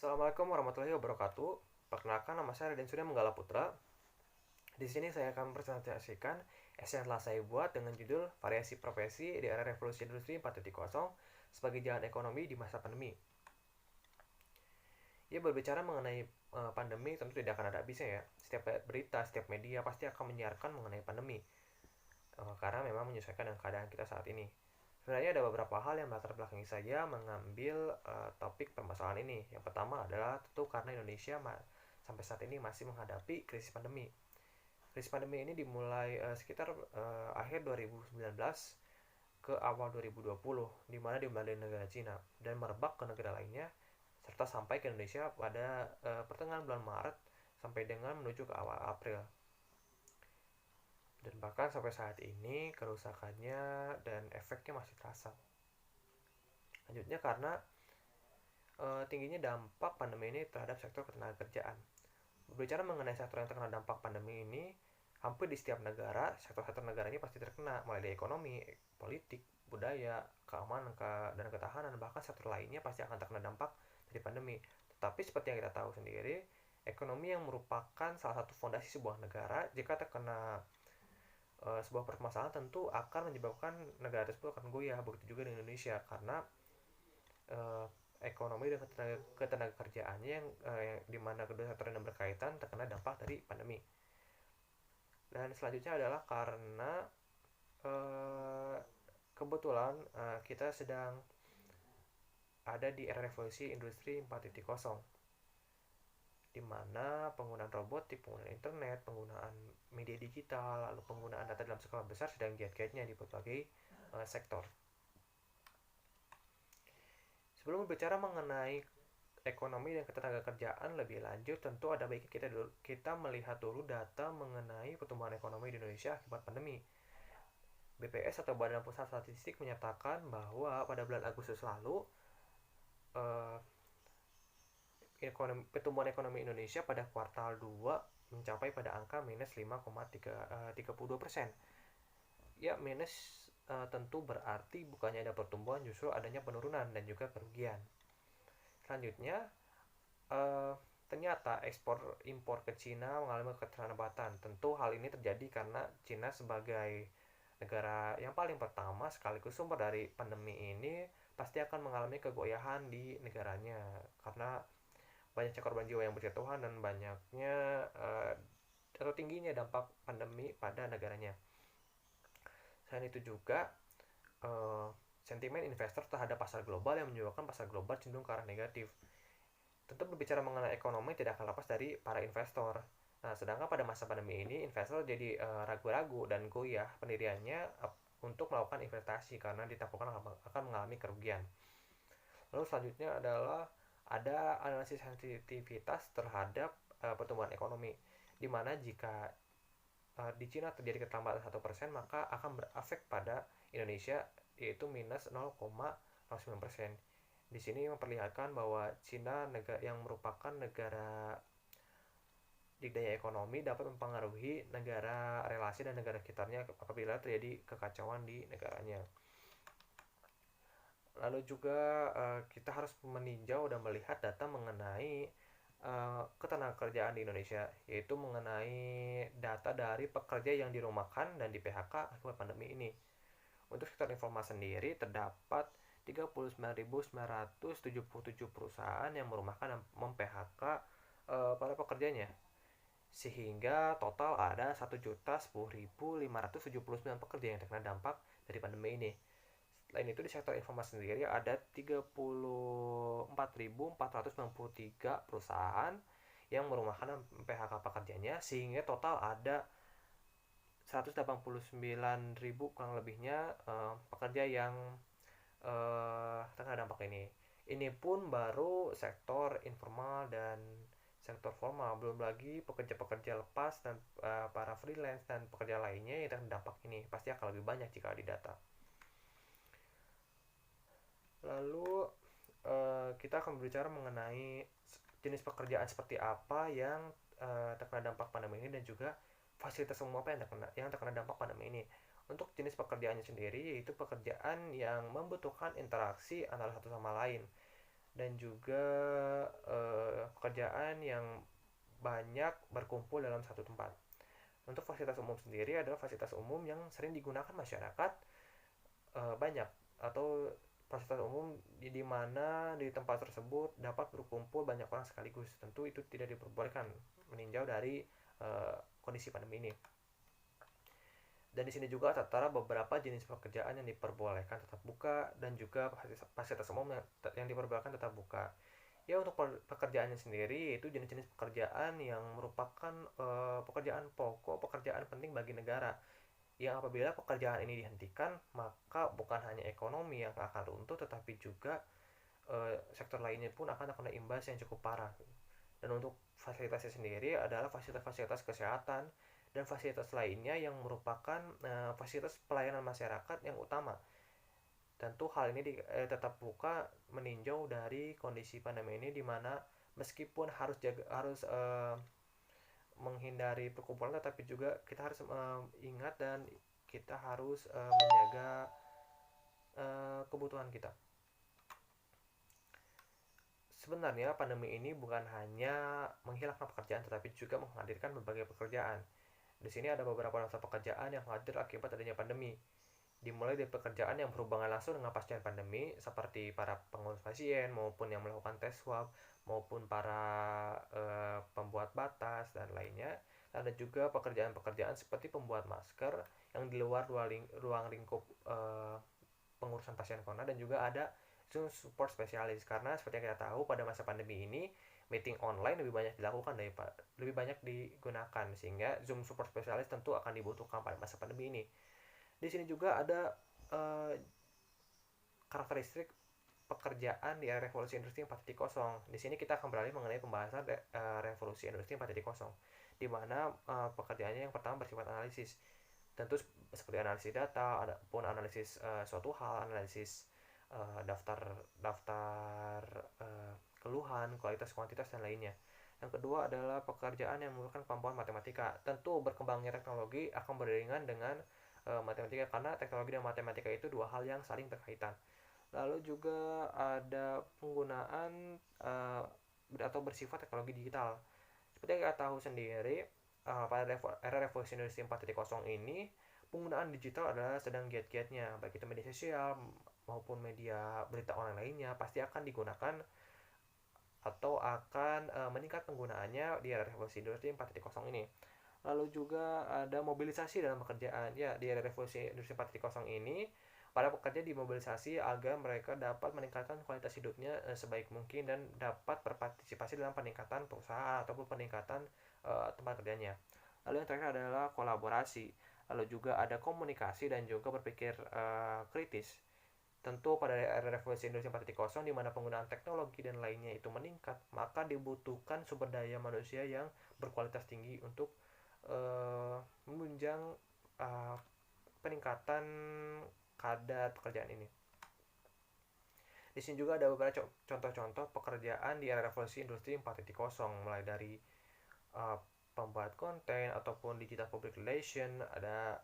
Assalamualaikum warahmatullahi wabarakatuh. Perkenalkan, nama saya Raden Surya Menggala Putra. Di sini saya akan mempresentasikan essay yang telah saya buat dengan judul Variasi Profesi di Era Revolusi Industri 4.0 sebagai jalan ekonomi di masa pandemi. Ia berbicara mengenai pandemi tentu tidak akan ada habisnya ya. Setiap berita, setiap media pasti akan menyiarkan mengenai pandemi. Karena memang menyesuaikan dengan keadaan kita saat ini. Sebenarnya ada beberapa hal yang melatar belakangi saya mengambil topik permasalahan ini. Yang pertama adalah tentu karena Indonesia sampai saat ini masih menghadapi krisis pandemi. Krisis pandemi ini dimulai sekitar akhir 2019 ke awal 2020, di mana dimulai dari negara Cina dan merebak ke negara lainnya, serta sampai ke Indonesia pada pertengahan bulan Maret sampai dengan menuju ke awal April. Dan bahkan sampai saat ini kerusakannya dan efeknya masih terasa. Lanjutnya karena tingginya dampak pandemi ini terhadap sektor ketenagakerjaan. Berbicara mengenai sektor yang terkena dampak pandemi ini, hampir di setiap negara, sektor-sektor negara ini pasti terkena, mulai dari ekonomi, politik, budaya, keamanan, dan ketahanan, bahkan sektor lainnya pasti akan terkena dampak dari pandemi. Tetapi seperti yang kita tahu sendiri, ekonomi yang merupakan salah satu fondasi sebuah negara, jika terkena sebuah permasalahan tentu akan menyebabkan negara tersebut akan goyah. Begitu juga di Indonesia, karena uh, ekonomi dan ketenaga kerjaannya yang dimana kedua sektor yang berkaitan terkena dampak dari pandemi. Dan selanjutnya adalah karena uh, kebetulan kita sedang ada di era revolusi industri 4.0, di mana penggunaan robotik, penggunaan internet, penggunaan media digital, lalu penggunaan data dalam skala besar sedang giat-giatnya di berbagai sektor. Sebelum berbicara mengenai ekonomi dan ketenagakerjaan lebih lanjut, tentu ada baiknya kita melihat dulu data mengenai pertumbuhan ekonomi di Indonesia akibat pandemi. BPS atau Badan Pusat Statistik menyatakan bahwa pada bulan Agustus lalu eh, pertumbuhan ekonomi Indonesia pada kuartal 2 mencapai pada angka minus 5,32%. Ya, minus tentu berarti bukannya ada pertumbuhan, justru adanya penurunan dan juga kerugian. Selanjutnya, uh, ternyata ekspor impor ke Cina mengalami keterlambatan. Tentu hal ini terjadi karena Cina sebagai negara yang paling pertama sekaligus sumber dari pandemi ini pasti akan mengalami kegoyahan di negaranya karena banyak korban jiwa yang berjatuhan dan banyaknya atau tingginya dampak pandemi pada negaranya. Selain itu juga sentimen investor terhadap pasar global yang menyebabkan pasar global cenderung ke arah negatif. Tentu berbicara mengenai ekonomi tidak akan lepas dari para investor. Nah, sedangkan pada masa pandemi ini investor jadi ragu-ragu dan goyah pendiriannya untuk melakukan investasi karena ditampakkan akan mengalami kerugian. Lalu selanjutnya adalah ada analisis sensitivitas terhadap pertumbuhan ekonomi, di mana jika di Cina terjadi keterlambatan 1%, maka akan berefek pada Indonesia yaitu minus 0,09%. Di sini memperlihatkan bahwa Cina yang merupakan negara didaya ekonomi dapat mempengaruhi negara relasi dan negara sekitarnya apabila terjadi kekacauan di negaranya. Lalu juga kita harus meninjau dan melihat data mengenai ketenagakerjaan di Indonesia, yaitu mengenai data dari pekerja yang dirumahkan dan di PHK akibat pandemi ini. Untuk sektor informal sendiri terdapat 39.977 perusahaan yang merumahkan dan mem-PHK para pekerjanya. Sehingga total ada 1.010.579 pekerja yang terkena dampak dari pandemi ini. Selain itu di sektor informal sendiri ada 34.493 perusahaan yang merumahkan dan PHK pekerjanya, sehingga total ada 189.000 kurang lebihnya pekerja yang terkena dampak ini. Ini pun baru sektor informal dan sektor formal, belum lagi pekerja-pekerja lepas dan para freelance dan pekerja lainnya yang terkena dampak ini. Pasti akan lebih banyak jika didata. Lalu kita akan berbicara mengenai jenis pekerjaan seperti apa yang terkena dampak pandemi ini dan juga fasilitas umum apa yang terkena dampak pandemi ini. Untuk jenis pekerjaannya sendiri yaitu pekerjaan yang membutuhkan interaksi antara satu sama lain dan juga pekerjaan yang banyak berkumpul dalam satu tempat. Untuk fasilitas umum sendiri adalah fasilitas umum yang sering digunakan masyarakat banyak, atau fasilitas umum di mana di tempat tersebut dapat berkumpul banyak orang sekaligus. Tentu itu tidak diperbolehkan meninjau dari kondisi pandemi ini. Dan di sini juga tertera beberapa jenis pekerjaan yang diperbolehkan tetap buka dan juga fasilitas umum yang diperbolehkan tetap buka. Ya, untuk pekerjaannya sendiri itu jenis-jenis pekerjaan yang merupakan pekerjaan pokok, pekerjaan penting bagi negara. Yang apabila pekerjaan ini dihentikan, maka bukan hanya ekonomi yang akan runtuh, tetapi juga sektor lainnya pun akan terkena imbas yang cukup parah. Dan untuk fasilitasnya sendiri adalah fasilitas-fasilitas kesehatan dan fasilitas lainnya yang merupakan fasilitas pelayanan masyarakat yang utama. Tentu hal ini tetap buka meninjau dari kondisi pandemi ini, di mana meskipun harus menghindari perkumpulan, tetapi juga kita harus ingat dan kita harus menjaga kebutuhan kita. Sebenarnya pandemi ini bukan hanya menghilangkan pekerjaan, tetapi juga menghadirkan berbagai pekerjaan. Di sini ada beberapa daftar pekerjaan yang hadir akibat adanya pandemi. Dimulai dari pekerjaan yang berhubungan langsung dengan pasien pandemi, seperti para pengurus pasien maupun yang melakukan tes swab, maupun para pembuat batas dan lainnya. Ada juga pekerjaan-pekerjaan seperti pembuat masker yang di luar ruang lingkup pengurusan pasien corona, dan juga ada Zoom support spesialis, karena seperti yang kita tahu pada masa pandemi ini meeting online lebih banyak dilakukan lebih banyak digunakan, sehingga Zoom support spesialis tentu akan dibutuhkan pada masa pandemi ini. Di sini juga ada karakteristik pekerjaan di era revolusi industri 4.0. Di sini kita akan beralih mengenai pembahasan revolusi industri 4.0, di mana pekerjaannya yang pertama bersifat analisis. Tentu seperti analisis data, ataupun analisis suatu hal, analisis daftar keluhan, kualitas, kuantitas, dan lainnya. Yang kedua adalah pekerjaan yang menggunakan kemampuan matematika. Tentu berkembangnya teknologi akan beriringan dengan matematika, karena teknologi dan matematika itu dua hal yang saling berkaitan. Lalu juga ada penggunaan atau bersifat teknologi digital. Seperti yang kita tahu sendiri, pada era revolusi industri 4.0 ini, penggunaan digital adalah sedang giat-giatnya, baik itu media sosial maupun media berita online lainnya pasti akan digunakan atau akan meningkat penggunaannya di era revolusi industri 4.0 ini. Lalu juga ada mobilisasi dalam pekerjaan. Ya, di era revolusi industri 4.0 ini para pekerja dimobilisasi agar mereka dapat meningkatkan kualitas hidupnya sebaik mungkin dan dapat berpartisipasi dalam peningkatan perusahaan ataupun peningkatan tempat kerjanya. Lalu yang terakhir adalah kolaborasi. Lalu juga ada komunikasi dan juga berpikir kritis. Tentu pada era revolusi industri 4.0 di mana penggunaan teknologi dan lainnya itu meningkat, maka dibutuhkan sumber daya manusia yang berkualitas tinggi untuk menunjang peningkatan kadar pekerjaan ini. Di sini juga ada beberapa contoh-contoh pekerjaan di era revolusi industri 4.0, mulai dari pembuat konten ataupun digital public relation, ada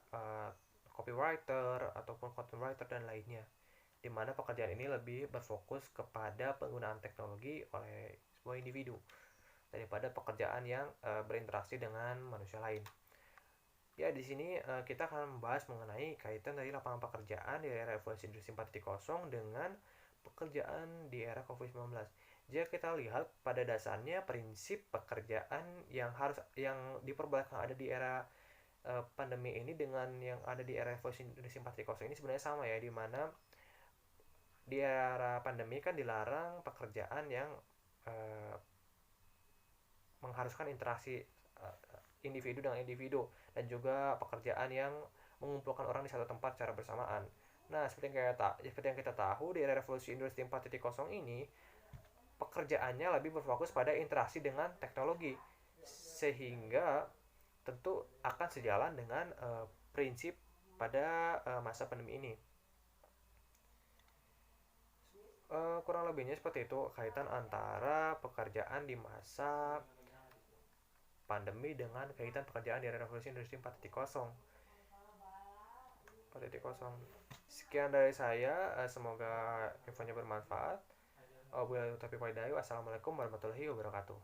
copywriter ataupun content writer dan lainnya, di mana pekerjaan ini lebih berfokus kepada penggunaan teknologi oleh sebuah individu daripada pekerjaan yang berinteraksi dengan manusia lain. Ya, di sini kita akan membahas mengenai kaitan dari lapangan pekerjaan di era revolusi industri 4.0 dengan pekerjaan di era COVID-19. Jika kita lihat, pada dasarnya prinsip pekerjaan yang diperbolehkan ada di era pandemi ini dengan yang ada di era revolusi industri 4.0 ini sebenarnya sama ya, di mana di era pandemi kan dilarang pekerjaan yang mengharuskan interaksi individu dengan individu, dan juga pekerjaan yang mengumpulkan orang di satu tempat secara bersamaan. Nah, seperti yang kita tahu, di era revolusi industri 4.0 ini pekerjaannya lebih berfokus pada interaksi dengan teknologi, sehingga tentu akan sejalan dengan prinsip pada masa pandemi ini. Kurang lebihnya seperti itu kaitan antara pekerjaan di masa pandemi dengan kaitan pekerjaan di era revolusi industri 4.0. Sekian dari saya, semoga infonya bermanfaat. Wabillahi taufiq wal hidayah. Wassalamualaikum warahmatullahi wabarakatuh.